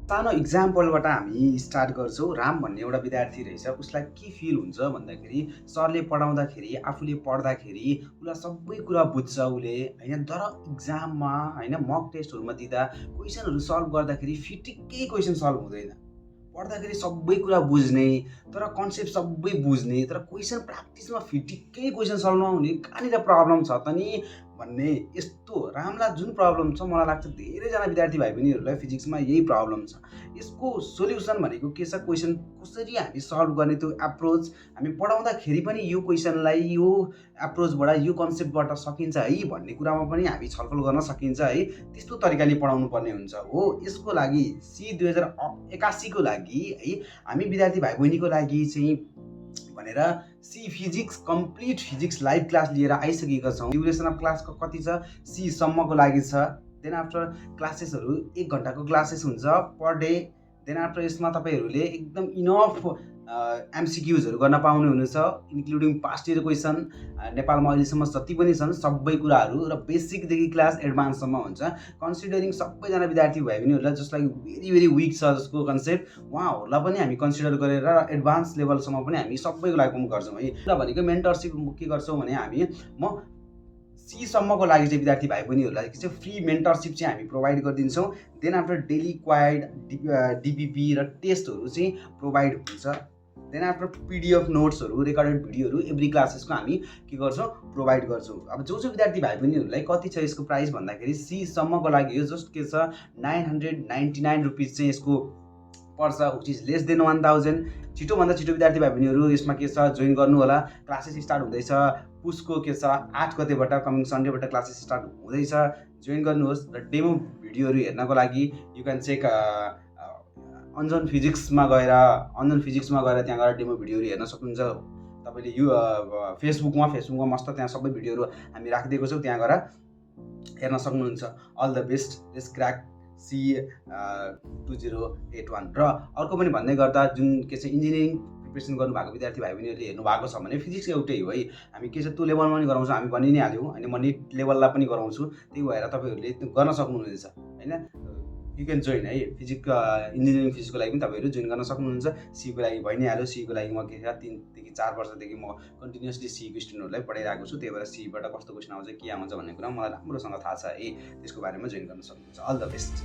सानो इक्जाम्पलबाट हामी स्टार्ट गर्छौँ। राम भन्ने एउटा विद्यार्थी रहेछ, उसलाई के फिल हुन्छ भन्दाखेरि सरले पढाउँदाखेरि, आफूले पढ्दाखेरि उसलाई सबै कुरा बुझ्छ उसले होइन। तर इक्जाममा होइन मक टेस्टहरूमा दिँदा क्वेसनहरू सल्भ गर्दाखेरि फिटिक्कै क्वेसन सल्भ हुँदैन। पढ्दाखेरि सबै कुरा बुझ्ने, तर कन्सेप्ट सबै बुझ्ने, तर क्वेसन प्र्याक्टिसमा फिटिक्कै क्वेसन सल्भ नहुने, कहाँनिर प्रब्लम छ त नि भन्ने यस्तो रामलाई जुन प्रब्लम छ, मलाई लाग्छ धेरैजना विद्यार्थी भाइ बहिनीहरूलाई फिजिक्समा यही प्रब्लम छ। यसको सोल्युसन भनेको के छ, क्वेसन कसरी हामी सल्भ गर्ने त्यो एप्रोच हामी पढाउँदाखेरि पनि यो क्वेसनलाई यो एप्रोचबाट यो कन्सेप्टबाट सकिन्छ है भन्ने कुरामा पनि हामी छलफल गर्न सकिन्छ है। त्यस्तो तरिकाले पढाउनु पर्ने हुन्छ हो। यसको लागि सी 2081 को लागि है हामी विद्यार्थी भाइ बहिनीको लागि चाहिँ भनेर C physics complete physics live class लिएर आइसकेका छौँ। ड्युरेसन अफ क्लासको कति छ, सी सम्मको लागि छ। देन आफ्टर क्लासेसहरू 1 घन्टाको क्लासेस हुन्छ पर डे। देन आफ्टर यसमा तपाईँहरूले एकदम इनफ एमसिक्युजहरू गर्न पाउनुहुनेछ, इन्क्लुडिङ पास्ट इयर क्वेसन। नेपालमा अहिलेसम्म जति पनि छन् सबै कुराहरू र बेसिकदेखि क्लास एडभान्ससम्म हुन्छ। कन्सिडरिङ सबैजना विद्यार्थी भाइ बहिनीहरूलाई जसलाई भेरी भेरी विक छ जसको कन्सेप्ट, उहाँहरूलाई पनि हामी कन्सिडर गरेर एडभान्स लेभलसम्म पनि हामी सबैको लागि पनि गर्छौँ है। र भनेको मेन्टरसिप के गर्छौँ भने हामी सी सम्मको लागि चाहिँ विद्यार्थी भाइ बहिनीहरूलाई चाहिँ फ्री मेन्टरसिप चाहिँ हामी प्रोभाइड गरिदिन्छौँ। देन आफ्टर डेली क्वाइड डिपिपी र टेस्टहरू चाहिँ प्रोभाइड हुन्छ। देन आफ्टर पिडिएफ नोट्सहरू, रेकर्डेड भिडियोहरू एभ्री क्लासेसको हामी के गर्छौँ, प्रोभाइड गर्छौँ। अब जो विद्यार्थी भाइ बहिनीहरूलाई कति छ यसको प्राइस भन्दाखेरि सी सम्मको लागि यो जस्ट के छ 999 रुपिस चाहिँ यसको पर्छ, विच इज लेस देन 1000। छिटोभन्दा छिटो विद्यार्थी भाइ बहिनीहरू यसमा के छ जोइन गर्नु होला। क्लासेस स्टार्ट हुँदैछ पुसको के छ 8 गतेबाट, कमिङ सन्डेबाट क्लासेस स्टार्ट हुँदैछ। जोइन गर्नुहोस् र डेमो भिडियोहरू हेर्नको लागि यु क्यान चेक अन्जन फिजिक्समा गएर त्यहाँ गएर डेमो भिडियोहरू हेर्न सक्नुहुन्छ। तपाईँले यो फेसबुकमा मस्त त्यहाँ सबै भिडियोहरू हामी राखिदिएको छौँ, त्यहाँ गएर हेर्न सक्नुहुन्छ। All the best, let's crack C 2081। र अर्को पनि भन्दै गर्दा जुन के छ इन्जिनियरिङ प्रिपरेसन गर्नुभएको विद्यार्थी भाइ बहिनीहरूले हेर्नु भएको छ भने फिजिक्स एउटै हो है। हामी के छ त्यो लेभलमा पनि गराउँछौँ, हामी भनि नै हाल्यौँ होइन, म निट लेभललाई पनि गराउँछु। त्यही भएर तपाईँहरूले गर्न सक्नुहुनेछ होइन। यु क्यान जोइन है। इन्जिनियरिङ फिजिक्सको लागि पनि तपाईँहरू जोइन गर्न सक्नुहुन्छ। सीको लागि भइ नै हाल्यो। सीको लागि म के 3 देखि 4 वर्षदेखि म कन्टिन्युसली सीको स्टुडेन्टहरूलाई पढाइरहेको छु। त्यही भएर सीबाट कस्तो क्वेसन आउँछ के आउँछ भन्ने कुरा मलाई राम्रोसँग थाहा छ है। त्यसको बारेमा जोइन गर्न सक्नुहुन्छ। All the best.